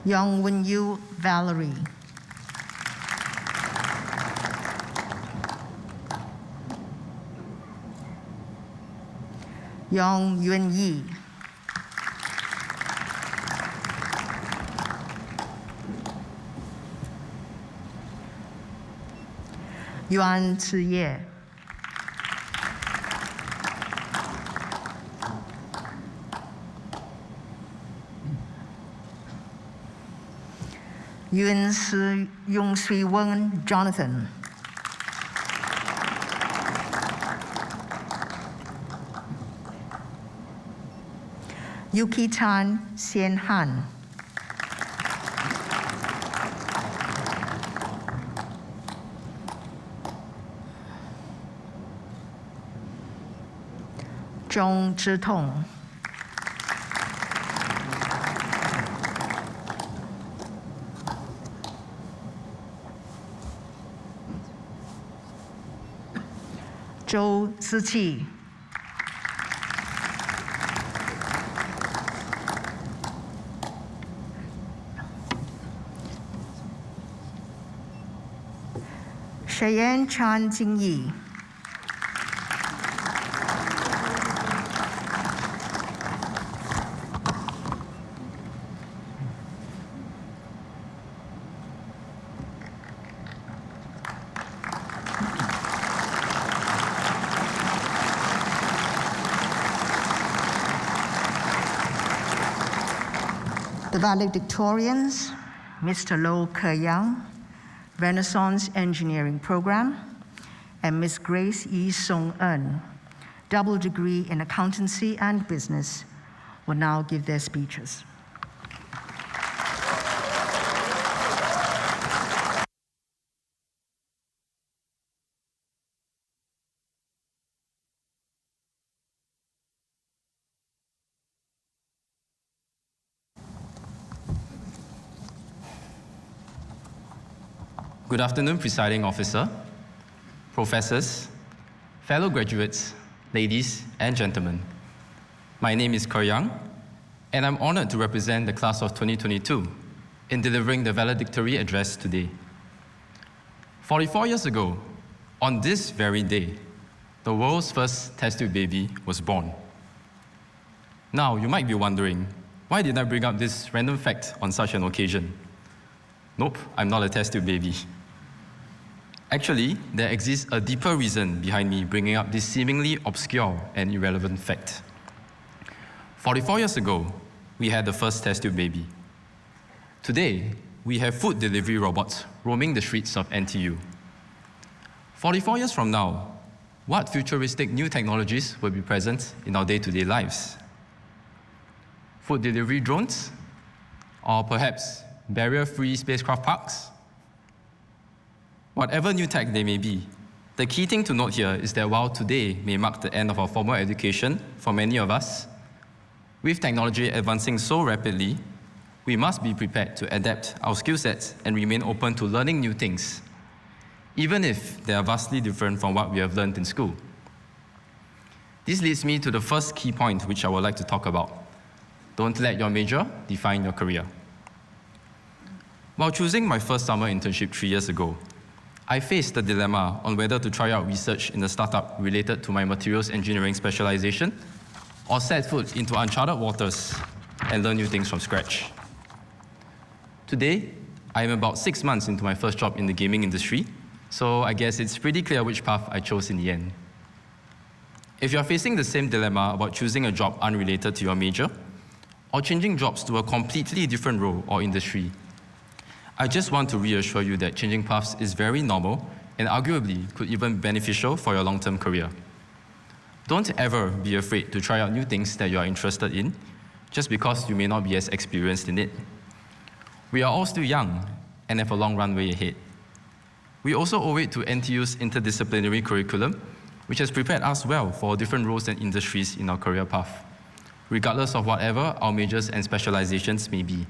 Yong Wen Yu Valerie. Yong Yuen Yi. Yuan Ziye. Yun Si Yung Sui Wen Jonathan. Yuki Tan Xian Han. Zhong Zhitong. Zhou Ziqi. Cheyenne Chan Jingyi. The valedictorians, Mr. Lo Ke-yang, Renaissance Engineering Program, and Ms. Grace E. Song-eun, double degree in Accountancy and Business, will now give their speeches. Good afternoon, Presiding Officer, professors, fellow graduates, ladies and gentlemen. My name is Ke-yang, and I'm honored to represent the class of 2022 in delivering the valedictory address today. 44 years ago, on this very day, the world's first test tube baby was born. Now, you might be wondering, why did I bring up this random fact on such an occasion? Nope, I'm not a test tube baby. Actually, there exists a deeper reason behind me bringing up this seemingly obscure and irrelevant fact. 44 years ago, we had the first test tube baby. Today, we have food delivery robots roaming the streets of NTU. 44 years from now, what futuristic new technologies will be present in our day-to-day lives? Food delivery drones? Or perhaps barrier-free spacecraft parks? Whatever new tech they may be, the key thing to note here is that while today may mark the end of our formal education for many of us, with technology advancing so rapidly, we must be prepared to adapt our skill sets and remain open to learning new things, even if they are vastly different from what we have learned in school. This leads me to the first key point which I would like to talk about. Don't let your major define your career. While choosing my first summer internship 3 years ago, I faced the dilemma on whether to try out research in a startup related to my materials engineering specialization or set foot into uncharted waters and learn new things from scratch. Today, I am about 6 months into my first job in the gaming industry, so I guess it's pretty clear which path I chose in the end. If you're facing the same dilemma about choosing a job unrelated to your major, or changing jobs to a completely different role or industry, I just want to reassure you that changing paths is very normal and arguably could even be beneficial for your long-term career. Don't ever be afraid to try out new things that you are interested in, just because you may not be as experienced in it. We are all still young and have a long runway ahead. We also owe it to NTU's interdisciplinary curriculum, which has prepared us well for different roles and industries in our career path, regardless of whatever our majors and specializations may be.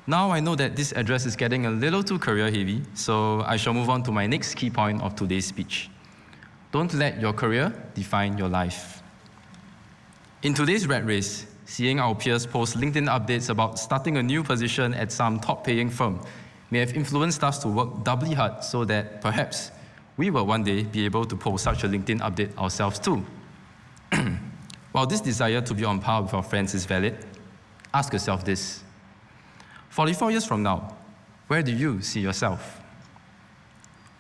Now I know that this address is getting a little too career-heavy, so I shall move on to my next key point of today's speech. Don't let your career define your life. In today's rat race, seeing our peers post LinkedIn updates about starting a new position at some top-paying firm may have influenced us to work doubly hard so that perhaps we will one day be able to post such a LinkedIn update ourselves too. While this desire to be on par with our friends is valid, ask yourself this. 44 years from now, where do you see yourself?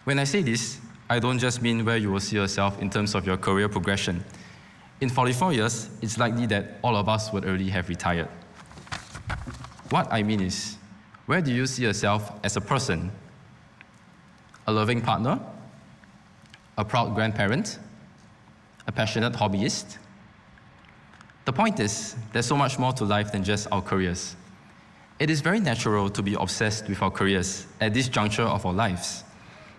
When I say this, I don't just mean where you will see yourself in terms of your career progression. In 44 years, it's likely that all of us would already have retired. What I mean is, where do you see yourself as a person? A loving partner? A proud grandparent? A passionate hobbyist? The point is, there's so much more to life than just our careers. It is very natural to be obsessed with our careers at this juncture of our lives,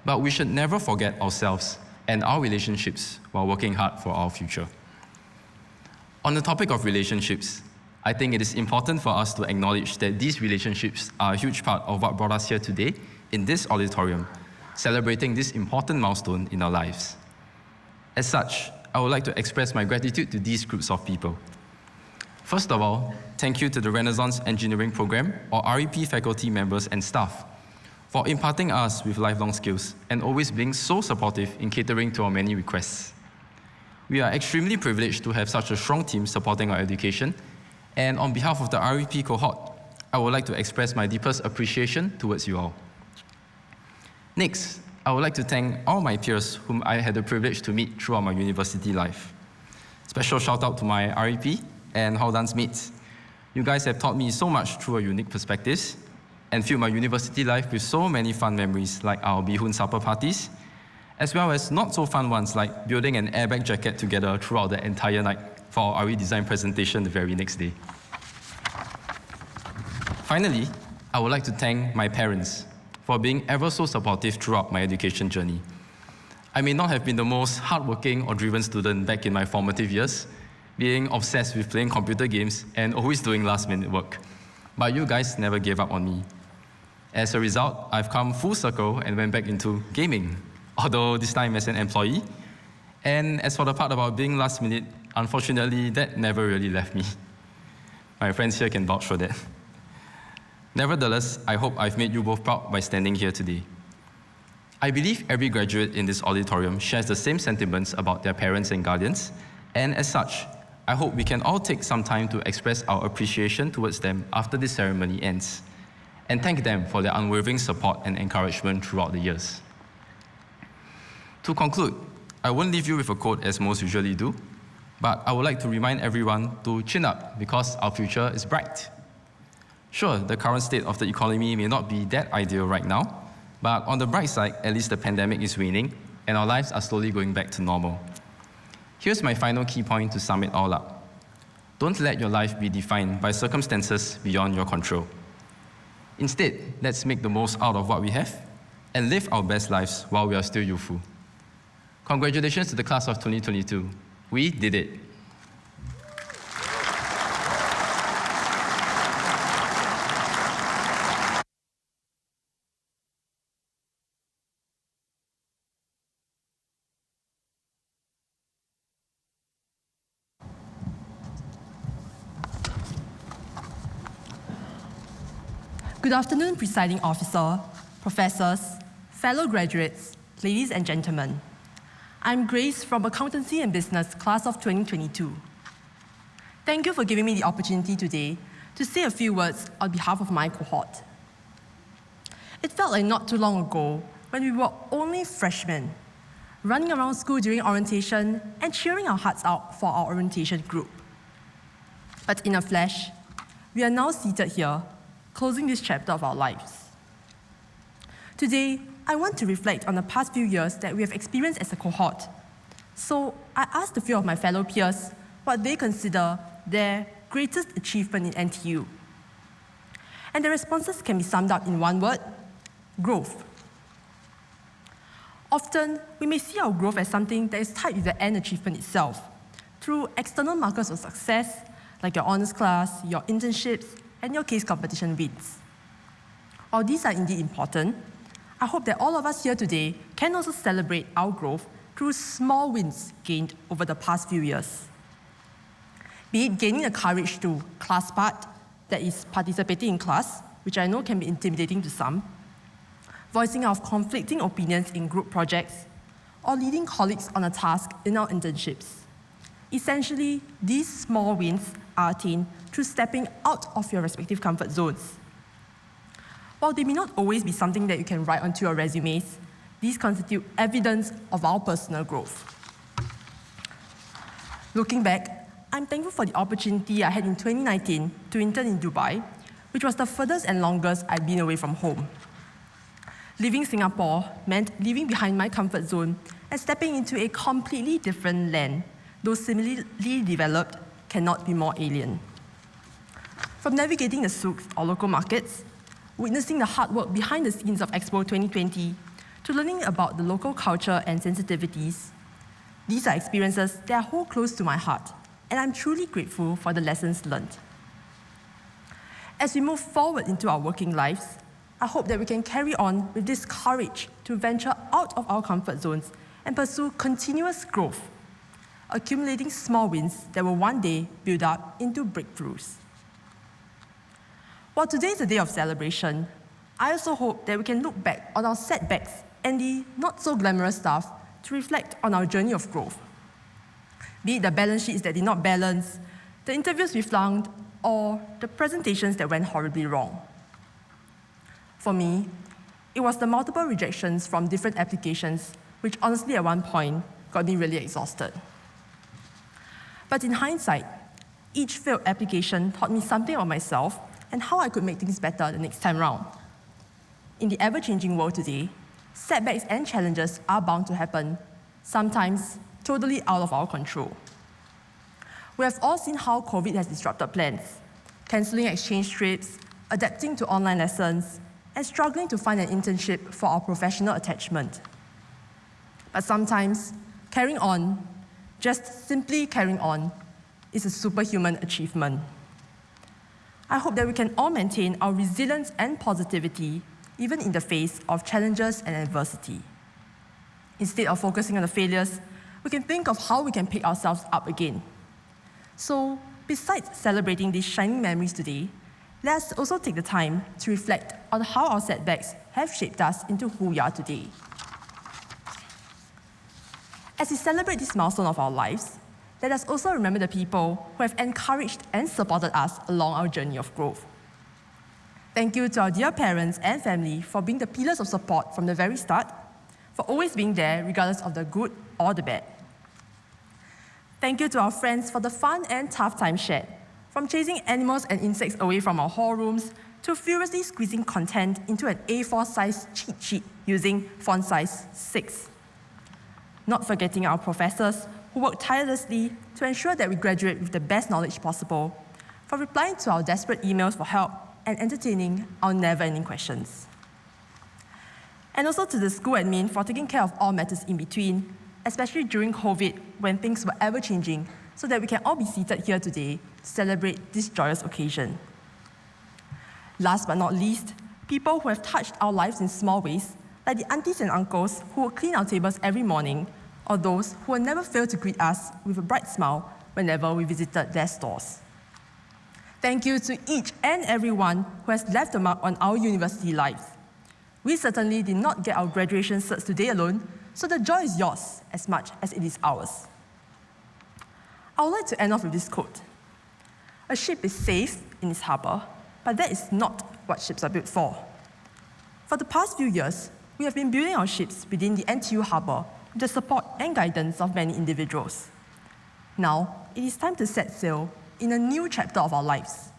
but we should never forget ourselves and our relationships while working hard for our future. On the topic of relationships, I think it is important for us to acknowledge that these relationships are a huge part of what brought us here today in this auditorium, celebrating this important milestone in our lives. As such, I would like to express my gratitude to these groups of people. First of all, thank you to the Renaissance Engineering Program, or REP faculty members and staff, for imparting us with lifelong skills and always being so supportive in catering to our many requests. We are extremely privileged to have such a strong team supporting our education, and on behalf of the REP cohort, I would like to express my deepest appreciation towards you all. Next, I would like to thank all my peers whom I had the privilege to meet throughout my university life. Special shout out to my REP and Howdan's mates. You guys have taught me so much through your unique perspectives and filled my university life with so many fun memories like our bihun supper parties, as well as not so fun ones like building an airbag jacket together throughout the entire night for our RE design presentation the very next day. Finally, I would like to thank my parents for being ever so supportive throughout my education journey. I may not have been the most hardworking or driven student back in my formative years, being obsessed with playing computer games and always doing last-minute work, but you guys never gave up on me. As a result, I've come full circle and went back into gaming, although this time as an employee. And as for the part about being last minute, unfortunately, that never really left me. My friends here can vouch for that. Nevertheless, I hope I've made you both proud by standing here today. I believe every graduate in this auditorium shares the same sentiments about their parents and guardians, and as such, I hope we can all take some time to express our appreciation towards them after this ceremony ends, and thank them for their unwavering support and encouragement throughout the years. To conclude, I won't leave you with a quote as most usually do, but I would like to remind everyone to chin up because our future is bright. Sure, the current state of the economy may not be that ideal right now, but on the bright side, at least the pandemic is waning and our lives are slowly going back to normal. Here's my final key point to sum it all up. Don't let your life be defined by circumstances beyond your control. Instead, let's make the most out of what we have and live our best lives while we are still youthful. Congratulations to the class of 2022. We did it. Good afternoon, Presiding Officer, professors, fellow graduates, ladies and gentlemen. I'm Grace from Accountancy and Business, class of 2022. Thank you for giving me the opportunity today to say a few words on behalf of my cohort. It felt like not too long ago when we were only freshmen, running around school during orientation and cheering our hearts out for our orientation group. But in a flash, we are now seated here, closing this chapter of our lives. Today, I want to reflect on the past few years that we have experienced as a cohort. So I asked a few of my fellow peers what they consider their greatest achievement in NTU. And the responses can be summed up in one word: growth. Often, we may see our growth as something that is tied with the end achievement itself, through external markers of success, like your honours class, your internships, and your case competition wins. While these are indeed important, I hope that all of us here today can also celebrate our growth through small wins gained over the past few years. Be it gaining the courage to class part, that is participating in class, which I know can be intimidating to some, voicing our conflicting opinions in group projects, or leading colleagues on a task in our internships. Essentially, these small wins are attained through stepping out of your respective comfort zones. While they may not always be something that you can write onto your resumes, these constitute evidence of our personal growth. Looking back, I'm thankful for the opportunity I had in 2019 to intern in Dubai, which was the furthest and longest I'd been away from home. Leaving Singapore meant leaving behind my comfort zone and stepping into a completely different land, though similarly developed, cannot be more alien. From navigating the souks or local markets, witnessing the hard work behind the scenes of Expo 2020, to learning about the local culture and sensitivities, these are experiences that hold close to my heart, and I'm truly grateful for the lessons learned. As we move forward into our working lives, I hope that we can carry on with this courage to venture out of our comfort zones and pursue continuous growth, accumulating small wins that will one day build up into breakthroughs. While today is a day of celebration, I also hope that we can look back on our setbacks and the not-so-glamorous stuff to reflect on our journey of growth. Be it the balance sheets that did not balance, the interviews we flunked, or the presentations that went horribly wrong. For me, it was the multiple rejections from different applications, which honestly at one point got me really exhausted. But in hindsight, each failed application taught me something about myself and how I could make things better the next time round. In the ever-changing world today, setbacks and challenges are bound to happen, sometimes totally out of our control. We have all seen how COVID has disrupted plans, cancelling exchange trips, adapting to online lessons, and struggling to find an internship for our professional attachment. But sometimes, carrying on, just simply carrying on, is a superhuman achievement. I hope that we can all maintain our resilience and positivity even in the face of challenges and adversity. Instead of focusing on the failures, we can think of how we can pick ourselves up again. So, besides celebrating these shining memories today, let's also take the time to reflect on how our setbacks have shaped us into who we are today. As we celebrate this milestone of our lives, let us also remember the people who have encouraged and supported us along our journey of growth. Thank you to our dear parents and family for being the pillars of support from the very start, for always being there regardless of the good or the bad. Thank you to our friends for the fun and tough times shared, from chasing animals and insects away from our hall rooms to furiously squeezing content into an A4-size cheat sheet using font size 6. Not forgetting our professors who worked tirelessly to ensure that we graduate with the best knowledge possible, for replying to our desperate emails for help and entertaining our never-ending questions. And also to the school admin for taking care of all matters in between, especially during COVID when things were ever-changing, so that we can all be seated here today to celebrate this joyous occasion. Last but not least, people who have touched our lives in small ways, like the aunties and uncles who will clean our tables every morning, or those who will never fail to greet us with a bright smile whenever we visited their stores. Thank you to each and everyone who has left a mark on our university lives. We certainly did not get our graduation certs today alone, so the joy is yours as much as it is ours. I would like to end off with this quote. A ship is safe in its harbor, but that is not what ships are built for. For the past few years, we have been building our ships within the NTU harbor with the support and guidance of many individuals. Now, it is time to set sail in a new chapter of our lives.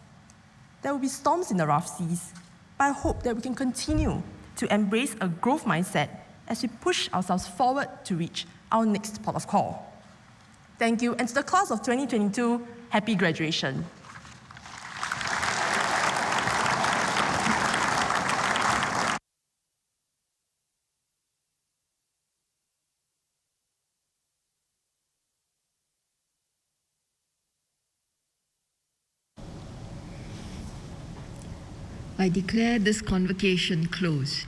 There will be storms in the rough seas, but I hope that we can continue to embrace a growth mindset as we push ourselves forward to reach our next port of call. Thank you, and to the class of 2022, happy graduation. I declare this convocation closed.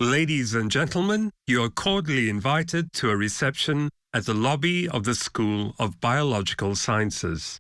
Ladies and gentlemen, you are cordially invited to a reception at the lobby of the School of Biological Sciences.